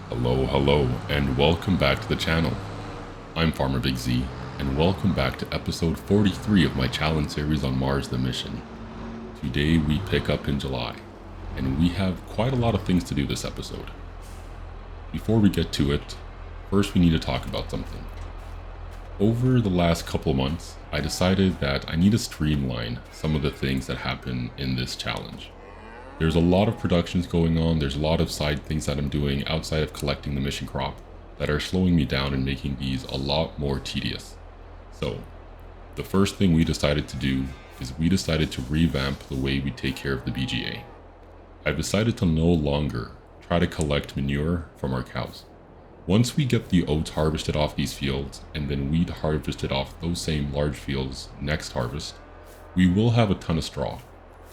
Hello, and welcome back to the channel. I'm Farmer Big Z, and welcome back to episode 43 of my challenge series on Mars the Mission. Today we pick up in July, and we have quite a lot of things to do this episode. Before we get to it, first we need to talk about something. Over the last couple months, I decided that I need to streamline some of the things that happen in this challenge. There's a lot of productions going on, there's a lot of side things that I'm doing outside of collecting the mission crop that are slowing me down and making these a lot more tedious. So, the first thing we decided to do is we decided to revamp the way we take care of the BGA. I've decided to no longer try to collect manure from our cows. Once we get the oats harvested off these fields and then weed harvested off those same large fields next harvest, we will have a ton of straw,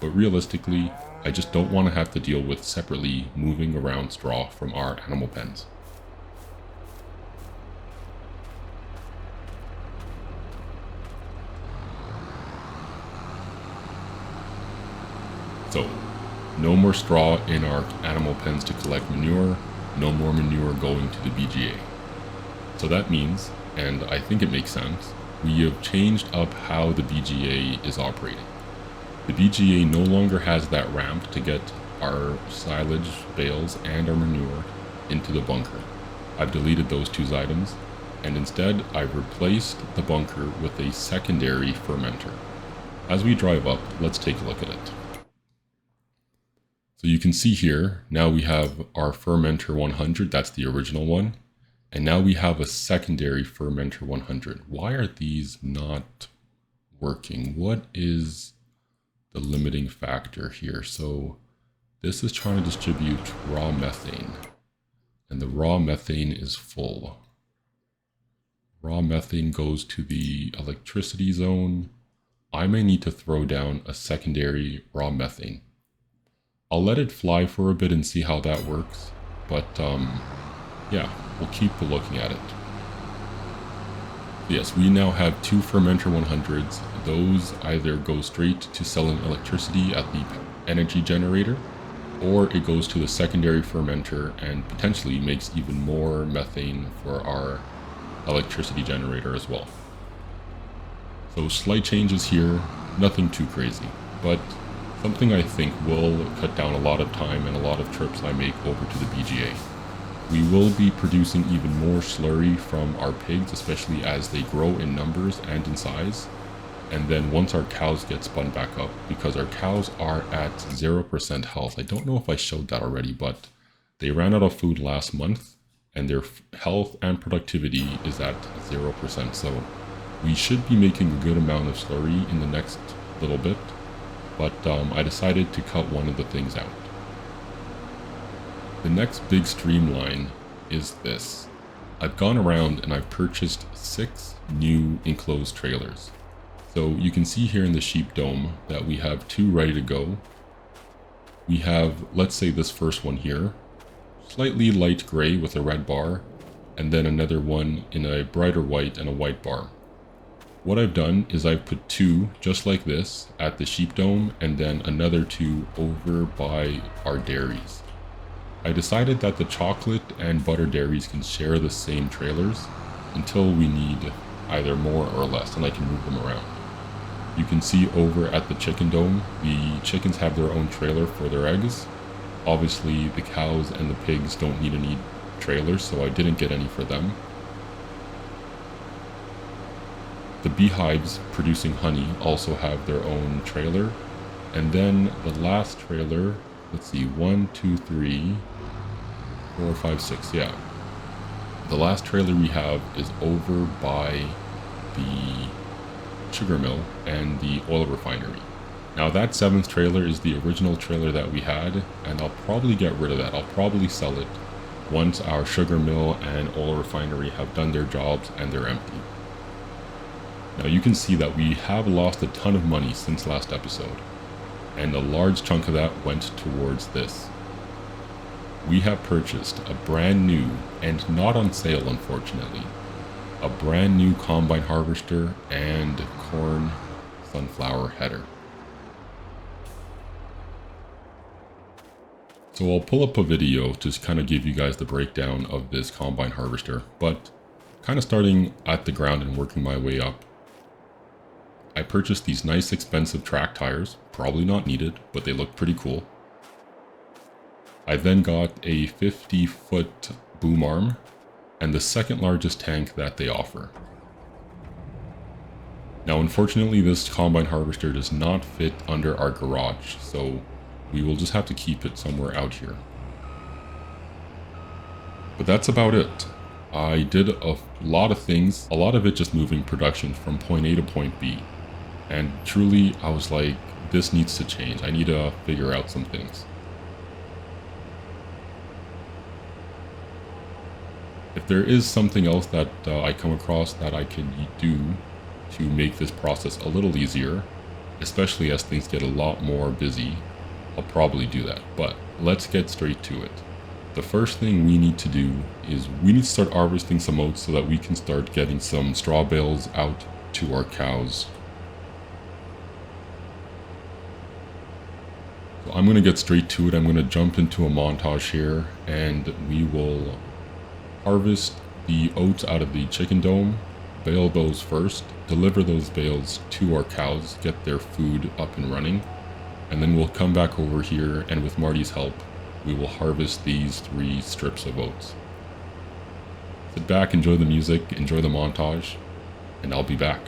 but realistically, I just don't want to have to deal with separately moving around straw from our animal pens. So, no more straw in our animal pens to collect manure, no more manure going to the BGA. So that means, and I think it makes sense, we have changed up how the BGA is operating. The BGA no longer has that ramp to get our silage, bales, and our manure into the bunker. I've deleted those two items, and instead I've replaced the bunker with a secondary fermenter. As we drive up, let's take a look at it. So you can see here, now we have our fermenter 100, that's the original one, and now we have a secondary fermenter 100. Why are these not working? What is the limiting factor here? So this is trying to distribute raw methane, and the raw methane is full. Raw methane goes to the electricity zone. I may need to throw down a secondary raw methane. I'll let it fly for a bit and see how that works, but yeah, we'll keep looking at it. Yes, we now have two fermenter 100s. Those either go straight to selling electricity at the energy generator, or it goes to the secondary fermenter and potentially makes even more methane for our electricity generator as well. So slight changes here, nothing too crazy, but something I think will cut down a lot of time and a lot of trips I make over to the BGA. We will be producing even more slurry from our pigs, especially as they grow in numbers and in size. And then once our cows get spun back up, because our cows are at 0% health. I don't know if I showed that already, but they ran out of food last month and their health and productivity is at 0%. So we should be making a good amount of slurry in the next little bit, but I decided to cut one of the things out. The next big streamline is this. I've gone around and I've purchased 6 new enclosed trailers. So you can see here in the sheep dome that we have 2 ready to go. We have, let's say this first one here, slightly light gray with a red bar, and then another one in a brighter white and a white bar. What I've done is I've put 2 just like this at the sheep dome and then another 2 over by our dairies. I decided that the chocolate and butter dairies can share the same trailers until we need either more or less, and I can move them around. You can see over at the chicken dome, the chickens have their own trailer for their eggs. Obviously, the cows and the pigs don't need any trailers, so I didn't get any for them. The beehives producing honey also have their own trailer. And then the last trailer, let's see, 1, 2, 3, 4, 5, 6, yeah. The last trailer we have is over by the sugar mill and the oil refinery. Now that 7th trailer is the original trailer that we had, and I'll probably get rid of that. I'll probably sell it once our sugar mill and oil refinery have done their jobs and they're empty. Now you can see that we have lost a ton of money since last episode, and a large chunk of that went towards this. We have purchased a brand new, and not on sale unfortunately, a brand new combine harvester and corn sunflower header. So I'll pull up a video to kind of give you guys the breakdown of this combine harvester, but kind of starting at the ground and working my way up. I purchased these nice expensive track tires, probably not needed, but they look pretty cool. I then got a 50-foot boom arm and the second largest tank that they offer. Now unfortunately this combine harvester does not fit under our garage, so we will just have to keep it somewhere out here. But that's about it. I did a lot of things, a lot of it just moving production from point A to point B. And truly, I was like, this needs to change. I need to figure out some things. If there is something else that I come across that I can do to make this process a little easier, especially as things get a lot more busy, I'll probably do that. But let's get straight to it. The first thing we need to do is we need to start harvesting some oats so that we can start getting some straw bales out to our cows. So I'm going to get straight to it. I'm going to jump into a montage here and we will harvest the oats out of the chicken dome, bale those first, deliver those bales to our cows, get their food up and running, and then we'll come back over here and with Marty's help, we will harvest these 3 strips of oats. Sit back, enjoy the music, enjoy the montage, and I'll be back.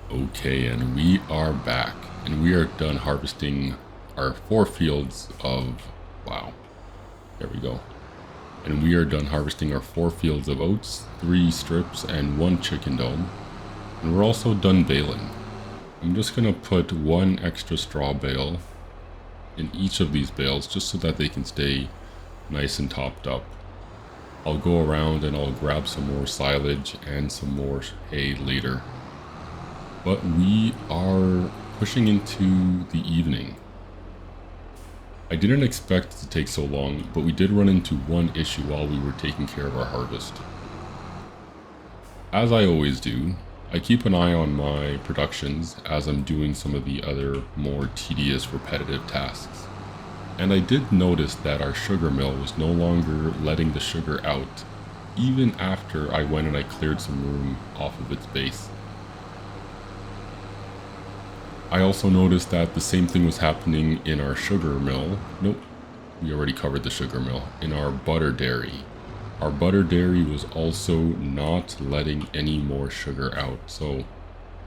Okay, and we are back, and we are done harvesting our 4 fields of, wow, there we go. And we are done harvesting our 4 fields of oats, 3 strips, and 1 chicken dome. And we're also done baling. I'm just gonna put 1 extra straw bale in each of these bales, just so that they can stay nice and topped up. I'll go around and I'll grab some more silage and some more hay later. But we are pushing into the evening. I didn't expect it to take so long, but we did run into one issue while we were taking care of our harvest. As I always do, I keep an eye on my productions as I'm doing some of the other more tedious repetitive tasks. And I did notice that our sugar mill was no longer letting the sugar out, even after I went and I cleared some room off of its base. I also noticed that the same thing was happening in our sugar mill. Nope, we already covered the sugar mill. In our butter dairy. Our butter dairy was also not letting any more sugar out, so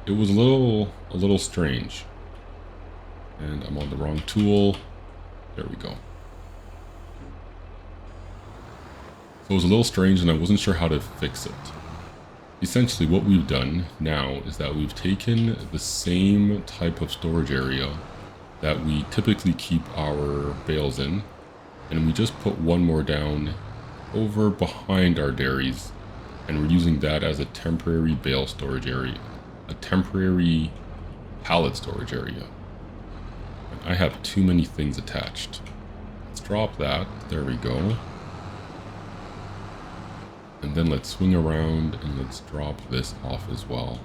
it was a little strange. And I'm on the wrong tool. There we go. So it was a little strange and I wasn't sure how to fix it. Essentially what we've done now is that we've taken the same type of storage area that we typically keep our bales in, and we just put one more down over behind our dairies, and we're using that as a temporary bale storage area, a temporary pallet storage area. I have too many things attached. Let's drop that. There we go. And then let's swing around and let's drop this off as well.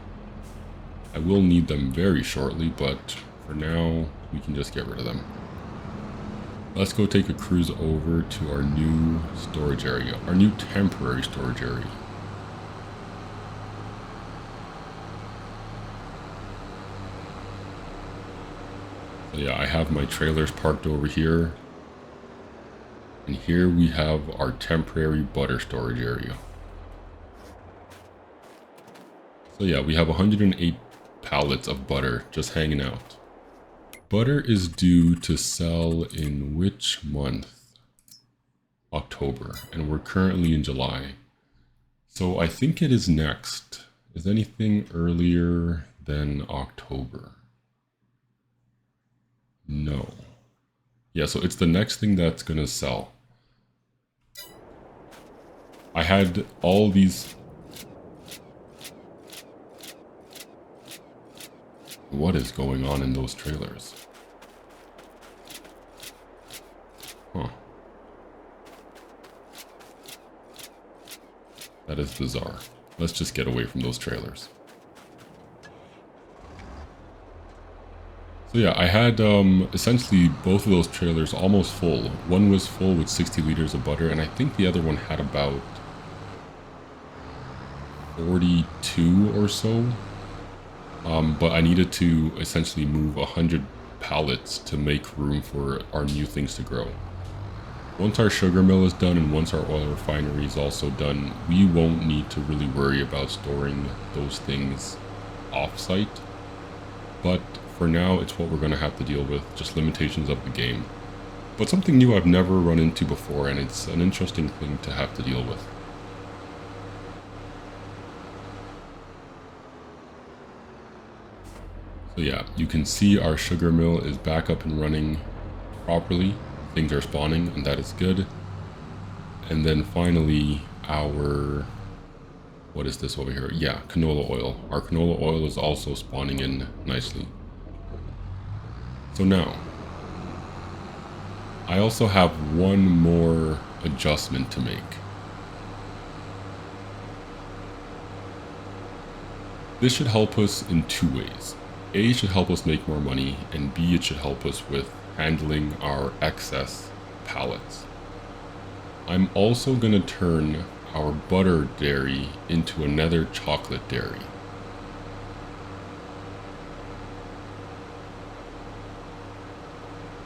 I will need them very shortly, but for now, we can just get rid of them. Let's go take a cruise over to our new storage area, our new temporary storage area. So yeah, I have my trailers parked over here. And here we have our temporary butter storage area. So yeah, we have 108 pallets of butter just hanging out. Butter is due to sell in which month? October, and we're currently in July. So I think it is next. Is anything earlier than October? No. Yeah, so it's the next thing that's gonna sell. I had all these... What is going on in those trailers? Huh. That is bizarre. Let's just get away from those trailers. So yeah, I had essentially both of those trailers almost full. One was full with 60 liters of butter, and I think the other one had about 42 or so. But I needed to essentially move 100 pallets to make room for our new things to grow. Once our sugar mill is done and once our oil refinery is also done, we won't need to really worry about storing those things off-site. But for now, it's what we're going to have to deal with, just limitations of the game. But something new I've never run into before, and it's an interesting thing to have to deal with. So yeah, you can see our sugar mill is back up and running properly. Things are spawning, and that is good. And then finally, our... What is this over here? Yeah, canola oil. Our canola oil is also spawning in nicely. So now, I also have one more adjustment to make. This should help us in two ways. A, it should help us make more money, and B, it should help us with handling our excess pallets. I'm also going to turn our butter dairy into another chocolate dairy.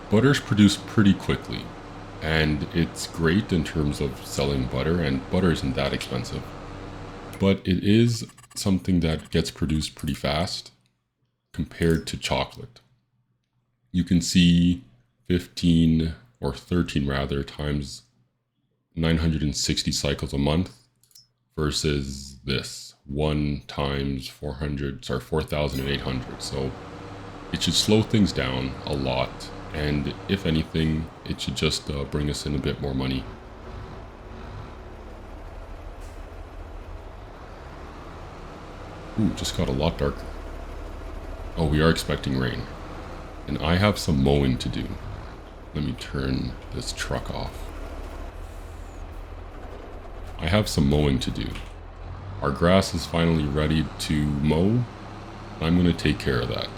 Butter's produced pretty quickly, and it's great in terms of selling butter, and butter isn't that expensive. But it is something that gets produced pretty fast compared to chocolate. You can see 15 or 13 rather times 960 cycles a month versus this 1 times 4,800. So it should slow things down a lot, and if anything, it should just bring us in a bit more money. Ooh, just got a lot darker. Oh, we are expecting rain. And I have some mowing to do. Let me turn this truck off. I have some mowing to do. Our grass is finally ready to mow. I'm going to take care of that.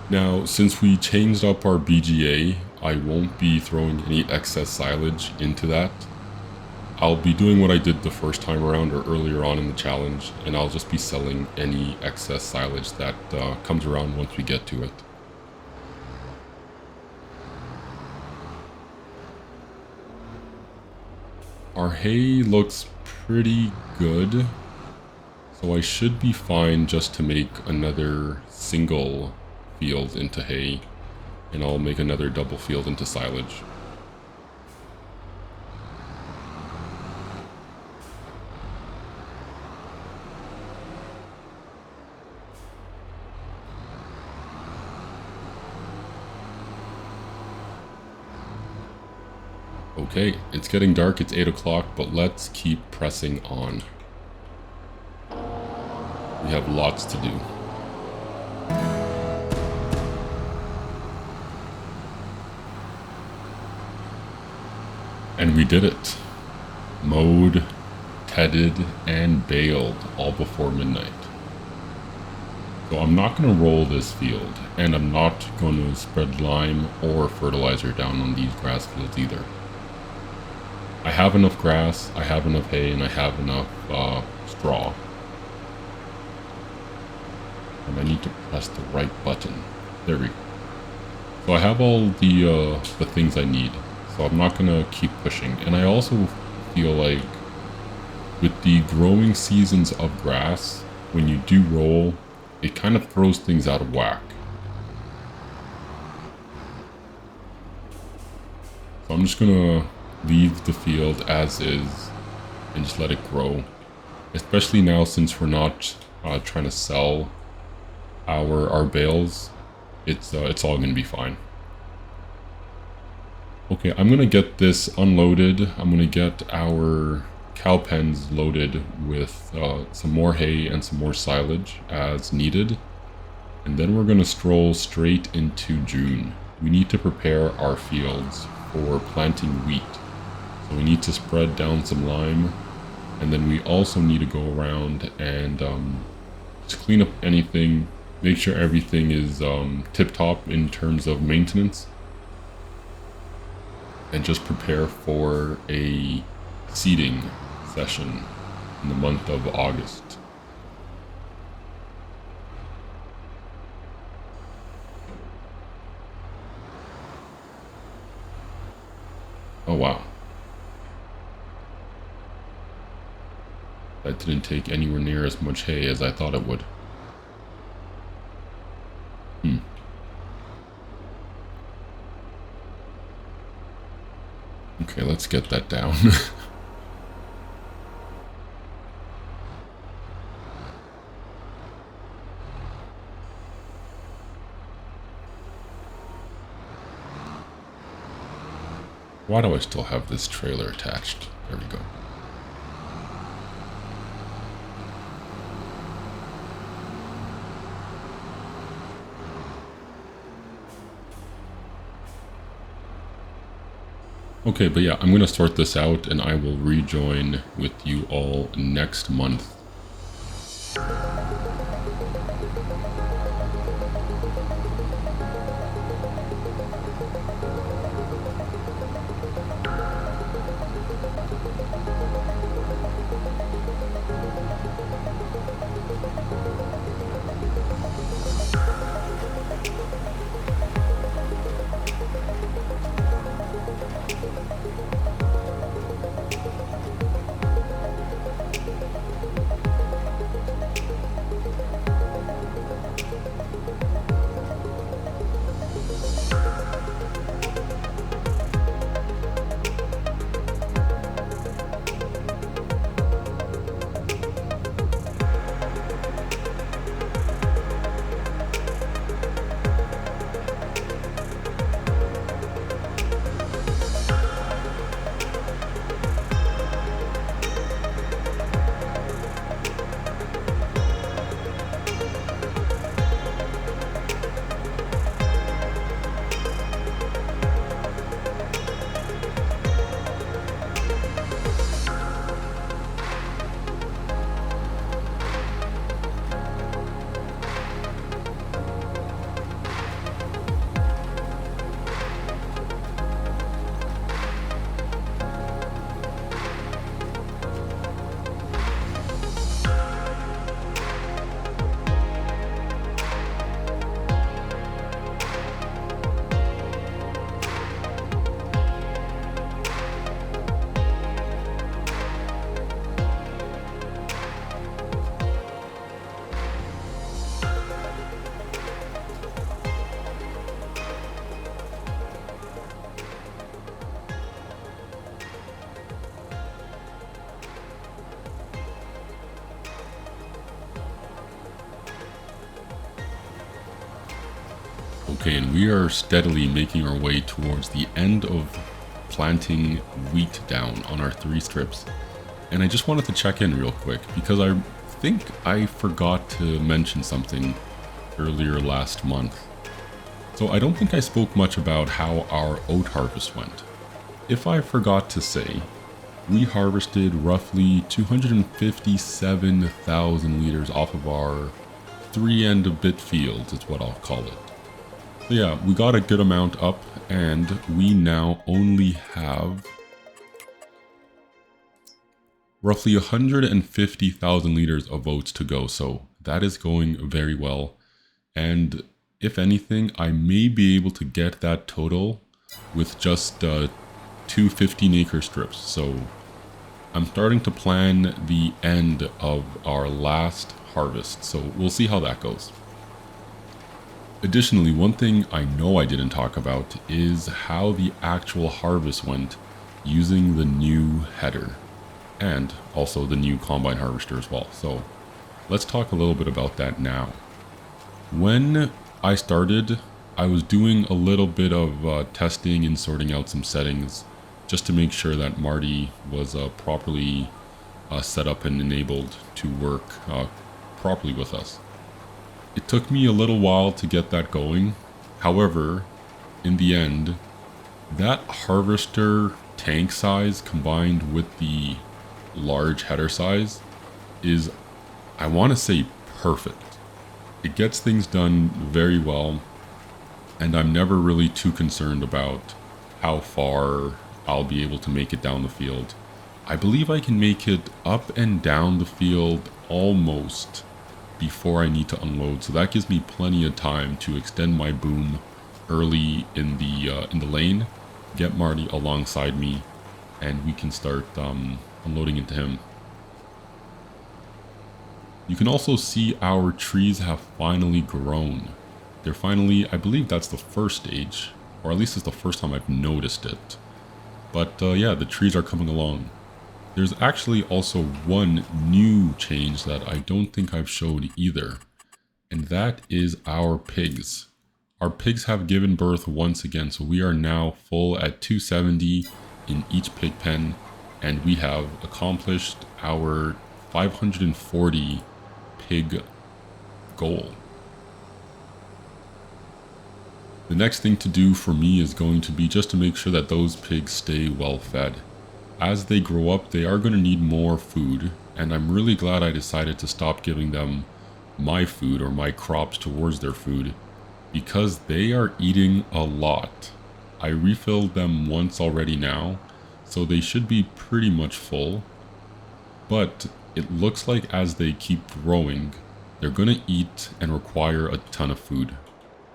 Now, since we changed up our BGA, I won't be throwing any excess silage into that. I'll be doing what I did the first time around or earlier on in the challenge, and I'll just be selling any excess silage that comes around once we get to it. Our hay looks pretty good, so I should be fine just to make another single field into hay, and I'll make another double field into silage. Okay, it's getting dark, it's 8 o'clock, but let's keep pressing on. We have lots to do. And we did it. Mowed, tedded, and baled all before midnight. So I'm not going to roll this field, and I'm not going to spread lime or fertilizer down on these grass fields either. I have enough grass, I have enough hay, and I have enough straw. And I need to press the right button. There we go. So I have all the things I need, so I'm not gonna keep pushing. And I also feel like with the growing seasons of grass, when you do roll, it kind of throws things out of whack. So I'm just gonna leave the field as is and just let it grow, especially now since we're not trying to sell our bales. It's all gonna be fine. Okay, I'm gonna get this unloaded. I'm gonna get our cow pens loaded with some more hay and some more silage as needed, and then we're gonna stroll straight into June. We need to prepare our fields for planting wheat. So we need to spread down some lime, and then we also need to go around and just clean up anything, make sure everything is tip-top in terms of maintenance, and just prepare for a seeding session in the month of August. Oh wow. That didn't take anywhere near as much hay as I thought it would. Okay, let's get that down. Why do I still have this trailer attached? There we go. Okay, but yeah, I'm going to sort this out and I will rejoin with you all next month. Okay, and we are steadily making our way towards the end of planting wheat down on our 3 strips. And I just wanted to check in real quick because I think I forgot to mention something earlier last month. So I don't think I spoke much about how our oat harvest went. If I forgot to say, we harvested roughly 257,000 liters off of our 3 and a bit fields, is what I'll call it. So yeah, we got a good amount up, and we now only have roughly 150,000 liters of oats to go, so that is going very well. And if anything, I may be able to get that total with just 2 15-acre strips. So I'm starting to plan the end of our last harvest, so we'll see how that goes. Additionally, one thing I know I didn't talk about is how the actual harvest went using the new header and also the new combine harvester as well. So let's talk a little bit about that now. When I started, I was doing a little bit of testing and sorting out some settings just to make sure that Marti was properly set up and enabled to work properly with us. It took me a little while to get that going. However, in the end, that harvester tank size combined with the large header size is, I want to say, perfect. It gets things done very well, and I'm never really too concerned about how far I'll be able to make it down the field. I believe I can make it up and down the field almost before I need to unload, so that gives me plenty of time to extend my boom early in the lane, get Marti alongside me, and we can start unloading into him. You can also see our trees have finally grown. They're finally, I believe that's the first stage, or at least it's the first time I've noticed it. But yeah, the trees are coming along. There's actually also one new change that I don't think I've showed either, and that is our pigs. Our pigs have given birth once again, so we are now full at 270 in each pig pen, and we have accomplished our 540 pig goal. The next thing to do for me is going to be just to make sure that those pigs stay well fed. As they grow up, they are going to need more food, and I'm really glad I decided to stop giving them my food or my crops towards their food, because they are eating a lot. I refilled them once already now, so they should be pretty much full, but it looks like as they keep growing, they're going to eat and require a ton of food.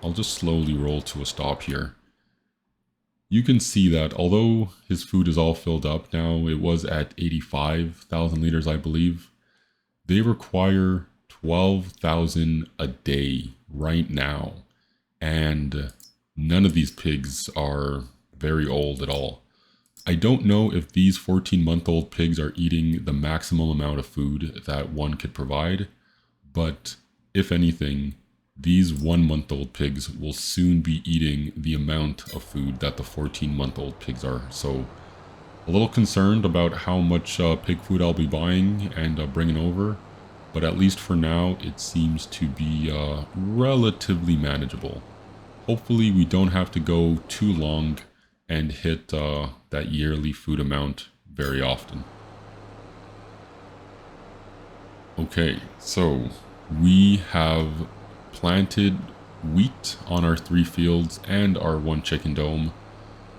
I'll just slowly roll to a stop here. You can see that although his food is all filled up now, it was at 85,000 liters, I believe. They require 12,000 a day right now. And none of these pigs are very old at all. I don't know if these 14-month-old pigs are eating the maximum amount of food that one could provide, but if anything, these 1-month-old pigs will soon be eating the amount of food that the 14-month-old pigs are. So a little concerned about how much pig food I'll be buying and bringing over, but at least for now it seems to be relatively manageable. Hopefully we don't have to go too long and hit that yearly food amount very often. Okay, so we have planted wheat on our 3 fields and our 1 chicken dome,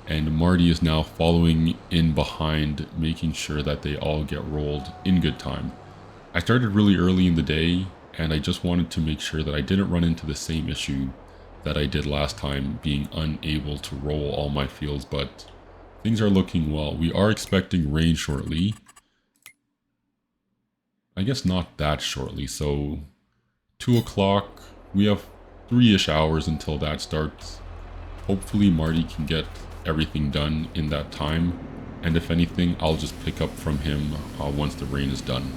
and Marti is now following in behind, making sure that they all get rolled in good time. I started really early in the day, and I just wanted to make sure that I didn't run into the same issue that I did last time, being unable to roll all my fields, but things are looking well. We are expecting rain shortly. I guess not that shortly, so 2 o'clock. We have 3-ish hours until that starts. Hopefully Marti can get everything done in that time, and if anything, I'll just pick up from him once the rain is done.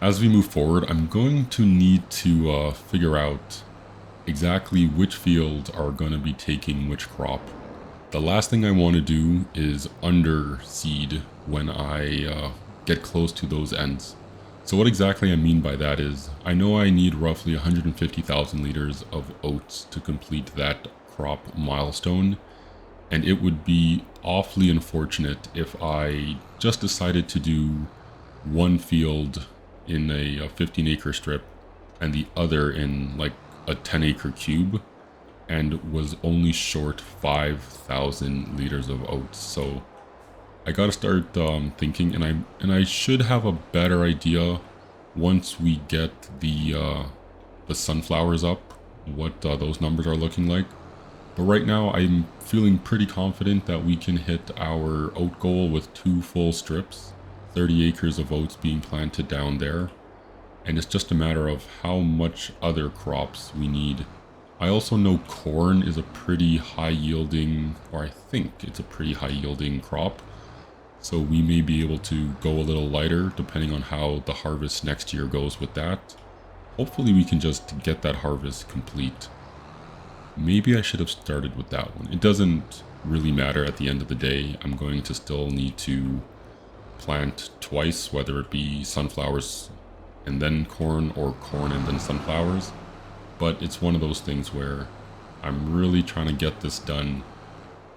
As we move forward, I'm going to need to figure out exactly which fields are going to be taking which crop. The last thing I want to do is underseed when I get close to those ends. So what exactly I mean by that is, I know I need roughly 150,000 liters of oats to complete that crop milestone, and it would be awfully unfortunate if I just decided to do one field in a 15 acre strip and the other in like a 10 acre cube and was only short 5,000 liters of oats. So I gotta start thinking, and I should have a better idea once we get the sunflowers up, what those numbers are looking like. But right now I'm feeling pretty confident that we can hit our oat goal with 2 full strips, 30 acres of oats being planted down there. And it's just a matter of how much other crops we need. I also know corn is a pretty high yielding, or I think it's a pretty high yielding crop. So we may be able to go a little lighter depending on how the harvest next year goes with that. Hopefully we can just get that harvest complete. Maybe I should have started with that one. It doesn't really matter at the end of the day. I'm going to still need to plant twice, whether it be sunflowers and then corn or corn and then sunflowers. But it's one of those things where I'm really trying to get this done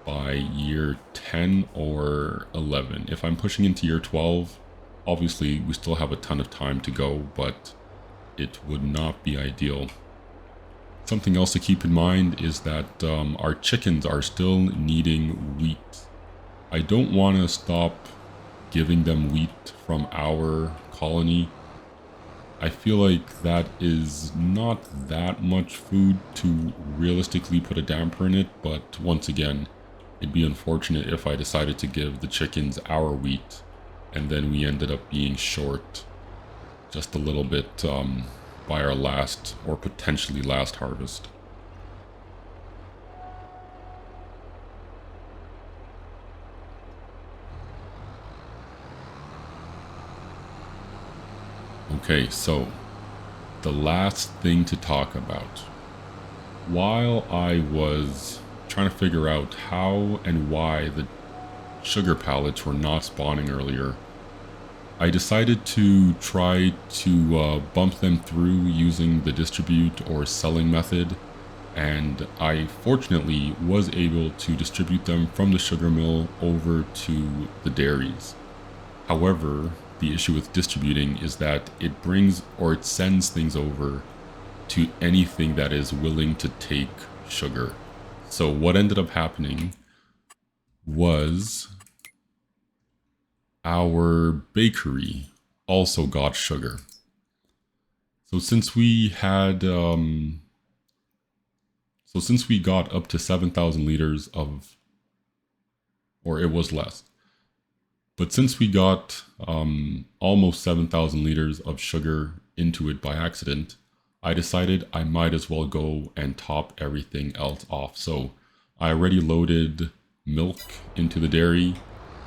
by year 10 or 11. If I'm pushing into year 12, obviously we still have a ton of time to go, but it would not be ideal. Something else to keep in mind is that our chickens are still needing wheat. I don't want to stop giving them wheat from our colony. I feel like that is not that much food to realistically put a damper in it, but once again, it'd be unfortunate if I decided to give the chickens our wheat and then we ended up being short just a little bit by our last or potentially last harvest. Okay, so the last thing to talk about. While I was trying to figure out how and why the sugar pallets were not spawning earlier, I decided to try to bump them through using the distribute or selling method, and I fortunately was able to distribute them from the sugar mill over to the dairies. However, the issue with distributing is that it brings or it sends things over to anything that is willing to take sugar. So what ended up happening was our bakery also got sugar. So since we had since we got up to 7,000 liters of, or it was less, but since we got almost 7,000 liters of sugar into it by accident, I decided I might as well go and top everything else off. So I already loaded milk into the dairy,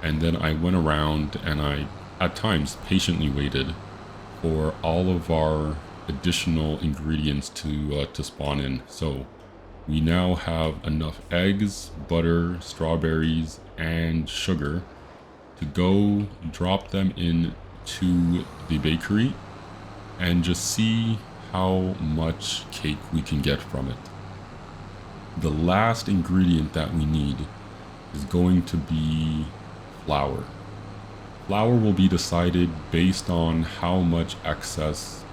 and then I went around and I, at times, patiently waited for all of our additional ingredients to spawn in. So we now have enough eggs, butter, strawberries, and sugar to go drop them into the bakery and just see how much cake we can get from it. The last ingredient that we need is going to be flour. Flour will be decided based on how much excess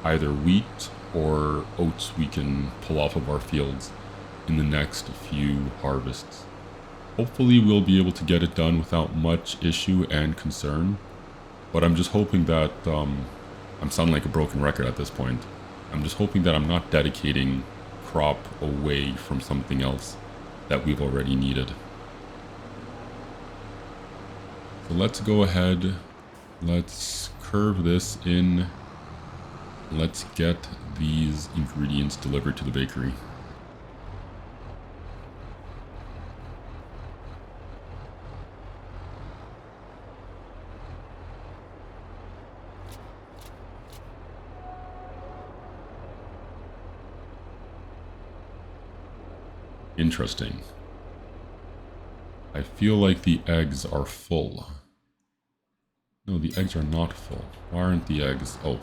either wheat or oats we can pull off of our fields in the next few harvests. Hopefully we'll be able to get it done without much issue and concern, but I'm just hoping that, I'm sounding like a broken record at this point. I'm just hoping that I'm not dedicating crop away from something else that we've already needed. So let's go ahead, let's curve this in, let's get these ingredients delivered to the bakery. Interesting. I feel like the eggs are full. No, the eggs are not full. Why aren't the eggs? Oh,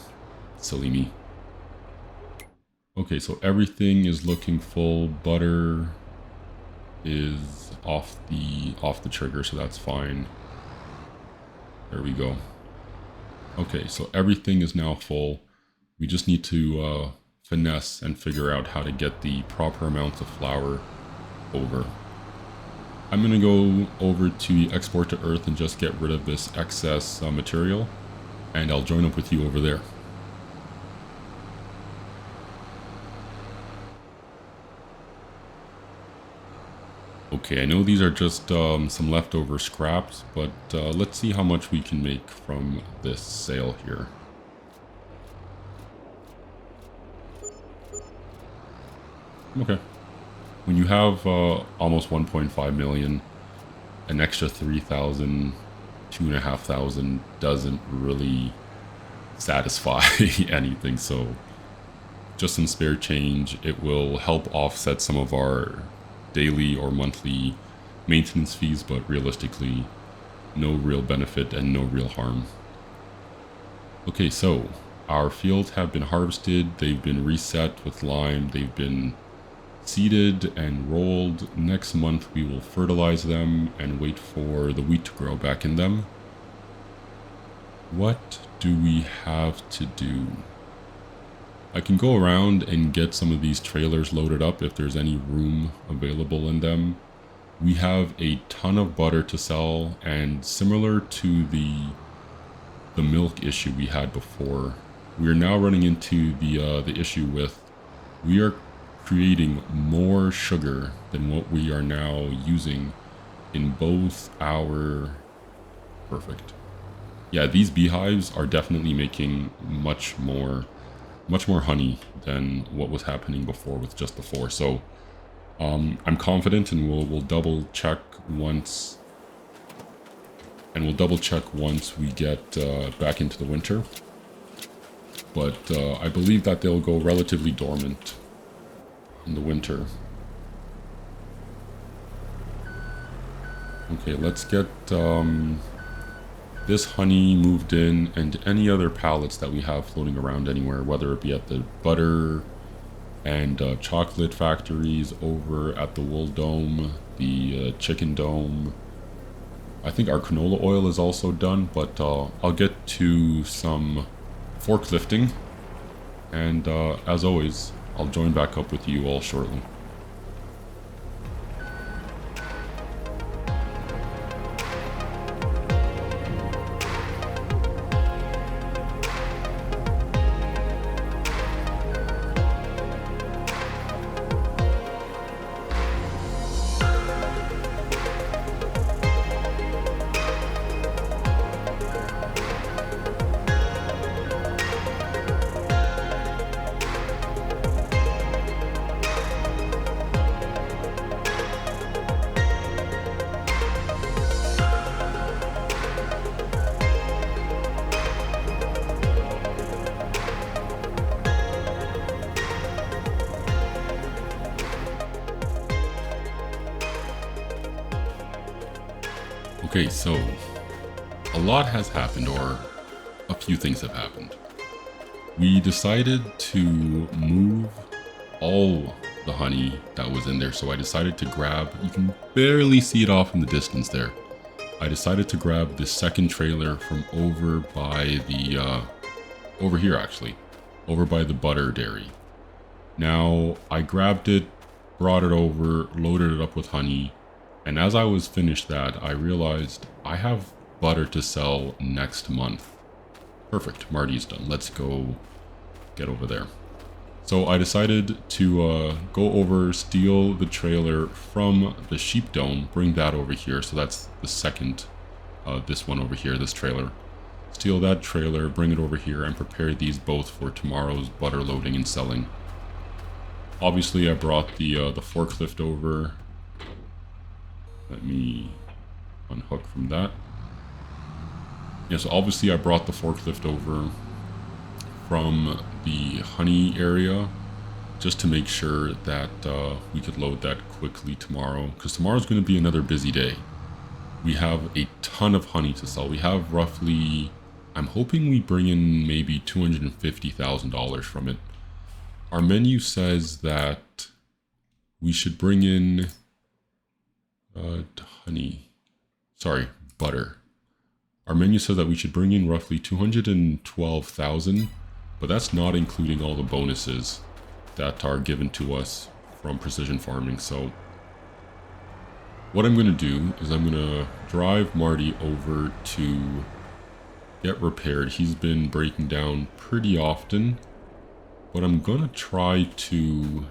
silly me. Okay, so everything is looking full. Butter is off the trigger, so that's fine. There we go. Okay, so everything is now full. We just need to finesse and figure out how to get the proper amounts of flour over. I'm going to go over to export to earth and just get rid of this excess material, and I'll join up with you over there. Okay, I know these are just some leftover scraps, but let's see how much we can make from this sale here. Okay. When you have almost 1.5 million, an extra 3,000, 2,500 doesn't really satisfy anything. So just some spare change. It will help offset some of our daily or monthly maintenance fees, but realistically, no real benefit and no real harm. Okay, so our fields have been harvested. They've been reset with lime. They've been seeded and rolled. Next month we will fertilize them and wait for the wheat to grow back in them. What do we have to do? I can go around and get some of these trailers loaded up if there's any room available in them. We have a ton of butter to sell, and similar to the milk issue we had before, we are now running into the issue with we are creating more sugar than what we are now using in both our... Perfect. Yeah, these beehives are definitely making much more honey than what was happening before with just the 4. So I'm confident, and we'll double check once. And we'll double check once we get back into the winter. But I believe that they'll go relatively dormant in the winter. Okay, let's get this honey moved in, and any other pallets that we have floating around anywhere, whether it be at the butter and chocolate factories, over at the wool dome, the chicken dome. I think our canola oil is also done, but I'll get to some forklifting, and as always, I'll join back up with you all shortly. Okay, so a lot has happened, or a few things have happened. We decided to move all the honey that was in there, so I decided to grab, you can barely see it off in the distance there. I decided to grab the second trailer from over by the, over here actually, over by the butter dairy. Now, I grabbed it, brought it over, loaded it up with honey, and as I was finished that, I realized I have butter to sell next month. Perfect, Marty's done. Let's go get over there. So I decided to go over, steal the trailer from the sheep dome, bring that over here. So that's the second, this one over here, this trailer. Steal that trailer, bring it over here, and prepare these both for tomorrow's butter loading and selling. Obviously, I brought the forklift over. Let me unhook from that. Yeah, so obviously I brought the forklift over from the honey area. just to make sure that we could load that quickly tomorrow, because tomorrow's going to be another busy day. We have a ton of honey to sell. We have roughly, I'm hoping we bring in maybe $250,000 from it. Our menu says that we should bring in butter. Our menu says that we should bring in roughly 212,000, but that's not including all the bonuses that are given to us from precision farming. So what I'm going to do is I'm going to drive Marty over to get repaired. He's been breaking down pretty often, but I'm going to try to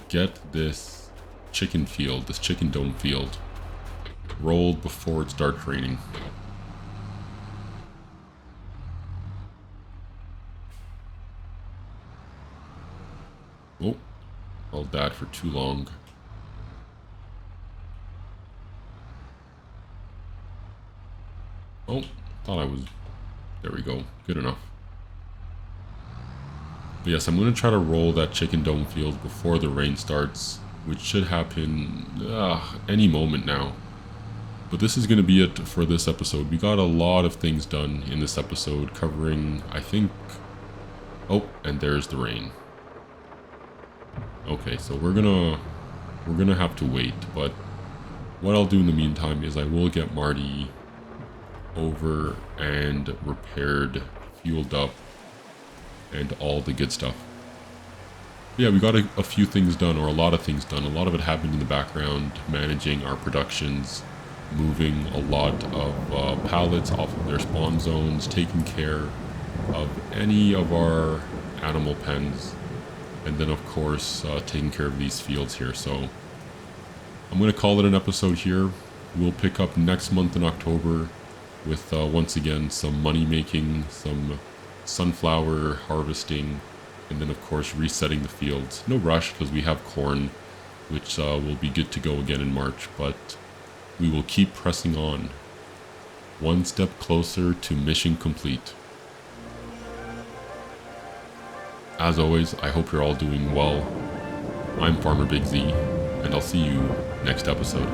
get this chicken field, this chicken dome field, rolled before it starts raining. Oh, held that for too long. Oh, thought I was... There we go. Good enough. But yes, I'm going to try to roll that chicken dome field before the rain starts, which should happen any moment now. But this is going to be it for this episode. We got a lot of things done in this episode, covering, I think... Oh, and there's the rain. Okay, so we're gonna have to wait, but what I'll do in the meantime is I will get Marty over and repaired, fueled up, and all the good stuff. Yeah, we got a few things done, or a lot of things done. A lot of it happened in the background, managing our productions, moving a lot of pallets off of their spawn zones, taking care of any of our animal pens, and then of course taking care of these fields here. So I'm going to call it an episode here. We'll pick up next month in October with once again some money making, some sunflower harvesting, and then of course resetting the fields. No rush because we have corn, which will be good to go again in March, but we will keep pressing on, one step closer to mission complete. As always, I hope you're all doing well. I'm Farmer Big Z, and I'll see you next episode.